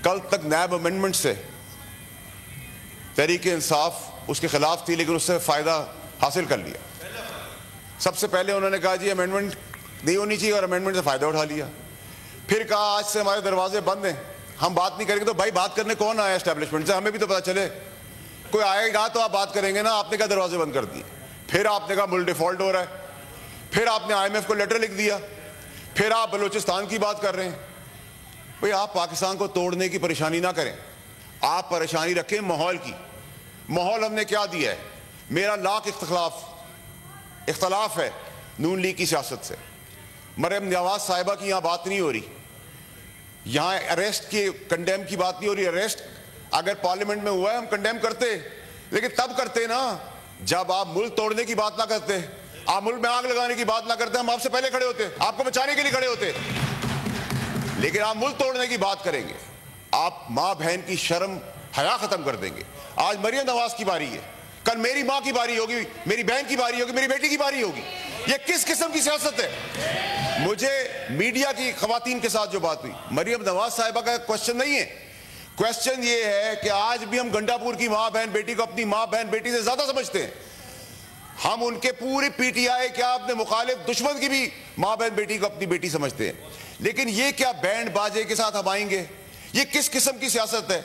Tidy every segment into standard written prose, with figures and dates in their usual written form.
کل تک NAB amendment سے تحریک انصاف اس کے خلاف تھی، لیکن اس سے فائدہ حاصل کر لیا۔ سب سے پہلے انہوں نے کہا جی امینڈمنٹ نہیں ہونی چاہیے، اور امینڈمنٹ سے فائدہ اٹھا لیا۔ پھر کہا آج سے ہمارے دروازے بند ہیں، ہم بات نہیں کریں گے۔ تو بھائی بات کرنے کون آیا اسٹیبلشمنٹ سے؟ ہمیں بھی تو پتا چلے، کوئی آئے گا تو آپ بات کریں گے نا۔ آپ نے کہا دروازے بند کر دیے، پھر آپ نے کہا ملک ڈیفالٹ ہو رہا ہے، پھر آپ نے IMF کو لیٹر لکھ دیا، پھر آپ بلوچستان کی بات کر رہے ہیں۔ بھئی آپ پاکستان کو توڑنے کی پریشانی نہ کریں، آپ پریشانی رکھیں ماحول کی۔ ماحول ہم نے کیا دیا ہے؟ میرا لاکھ اختلاف ہے نون لیگ کی سیاست سے۔ مریم نواز صاحبہ کی یہاں بات نہیں ہو رہی، یہاں اریسٹ کی کنڈیم کی بات نہیں ہو رہی۔ اریسٹ اگر پارلیمنٹ میں ہوا ہے ہم کنڈیم کرتے، لیکن تب کرتے نا جب آپ ملک توڑنے کی بات نہ کرتے، آپ ملک میں آگ لگانے کی بات نہ کرتے، ہم آپ سے پہلے کھڑے ہوتے، آپ کو بچانے کے لیے کھڑے ہوتے۔ لیکن آپ ملک توڑنے کی بات کریں گے، آپ ماں بہن کی شرم حیا ختم کر دیں گے۔ آج مریم نواز کی باری ہے، کل میری ماں کی باری ہوگی، میری بہن کی باری ہوگی، میری بیٹی کی باری ہوگی۔ یہ کس قسم کی سیاست ہے؟ مجھے میڈیا کی خواتین کے ساتھ جو بات ہوئی، مریم نواز صاحبہ کا کوشچن نہیں ہے، کوشچن یہ ہے کہ آج بھی ہم گنڈا پور کی ماں بہن بیٹی کو اپنی ماں بہن بیٹی سے زیادہ سمجھتے ہیں۔ ہم ان کے پوری PTI کیا اپنے مخالف دشمن کی بھی ماں بہن بیٹی کو اپنی بیٹی سمجھتے ہیں۔ لیکن یہ کیا بینڈ باجے کے ساتھ ہم آئیں گے؟ یہ کس قسم کی سیاست ہے؟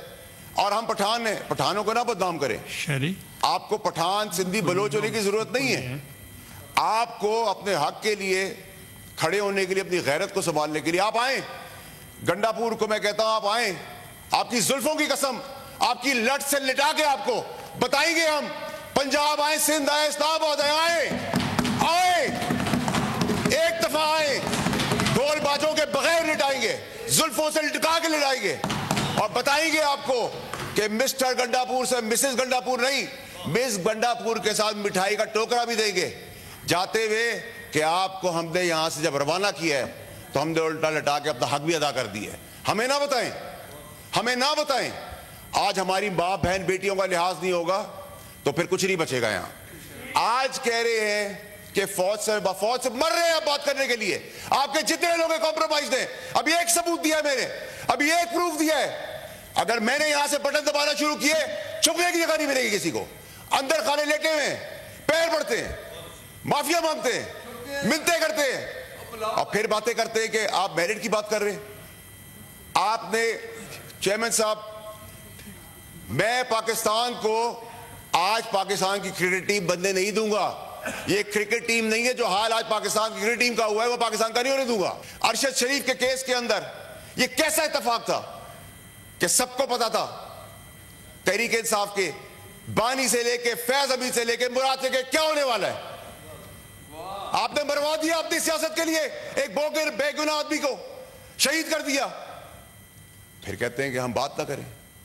اور ہم پٹھان ہیں، پٹھانوں کو نہ بدنام کریں۔ آپ کو پٹھان سندھی بلوچ ہونے کی ضرورت نہیں ہے، آپ کو اپنے حق کے لیے کھڑے ہونے کے لیے، اپنی غیرت کو سنبھالنے کے لیے آپ آئیں۔ گنڈا پور کو میں کہتا ہوں آپ آئیں، آپ کی زلفوں کی قسم، آپ کی لٹ سے لٹا کے آپ کو بتائیں گے ہم۔ پنجاب آئیں، سندھ آئیں، اسلام آباد آئیں، ایک دفعہ آئیں، ڈھول باجوں کے بغیر لٹائیں گے، زلفوں سے لٹکا کے لٹائیں گے، اور بتائیں گے آپ کو کہ مسٹر گنڈا پور سے مسز گنڈا پور نہیں، مس گنڈا پور کے ساتھ مٹھائی کا ٹوکرا بھی دیں گے جاتے ہوئے کہ آپ کو ہم نے یہاں سے جب روانہ کیا ہے تو ہم نے الٹا لٹا کے اپنا حق بھی ادا کر دیا ہے۔ ہمیں نہ بتائیں، ہمیں نہ بتائیں۔ آج ہماری ماں بہن بیٹیوں کا لحاظ نہیں ہوگا تو پھر کچھ نہیں بچے گا یہاں۔ آج کہہ رہے ہیں کہ فوج سے مر رہے ہیں بات کرنے کے لیے، آپ کے جتنے لوگ کمپرومائز ہیں۔ ابھی ایک ثبوت دیا ہے میں نے، ابھی ایک پروف دیا ہے۔ اگر میں نے یہاں سے بٹن دبانا شروع کیے، چھپنے کی جگہ نہیں ملے گی کسی کو۔ اندر خانے لیٹے ہوئے ہیں، پیر پڑتے ہیں، معافیا مانگتے ہیں، منتیں کرتے ہیں، اور پھر باتیں کرتے ہیں کہ آپ میرٹ کی بات کر رہے ہیں۔ آپ نے چیئرمین صاحب، میں پاکستان کو آج پاکستان کی کرکٹ ٹیم بننے نہیں دوں گا۔ یہ کرکٹ ٹیم نہیں ہے، جو حال آج پاکستان کی کرکٹ ٹیم کا ہوا ہے وہ پاکستان کا نہیں ہونے دوں گا۔ ارشد شریف کے کیس کے اندر یہ کیسا اتفاق تھا کہ سب کو پتا تھا، تحریک انصاف کے بانی سے لے کے فیض حمید سے لے کے مراد سے کہ کیا ہونے والا ہے۔ آپ نے مروا دیا اپنی سیاست کے لیے، ایک بوگر بے گناہ آدمی کو شہید کر دیا، پھر کہتے ہیں کہ ہم بات نہ کریں۔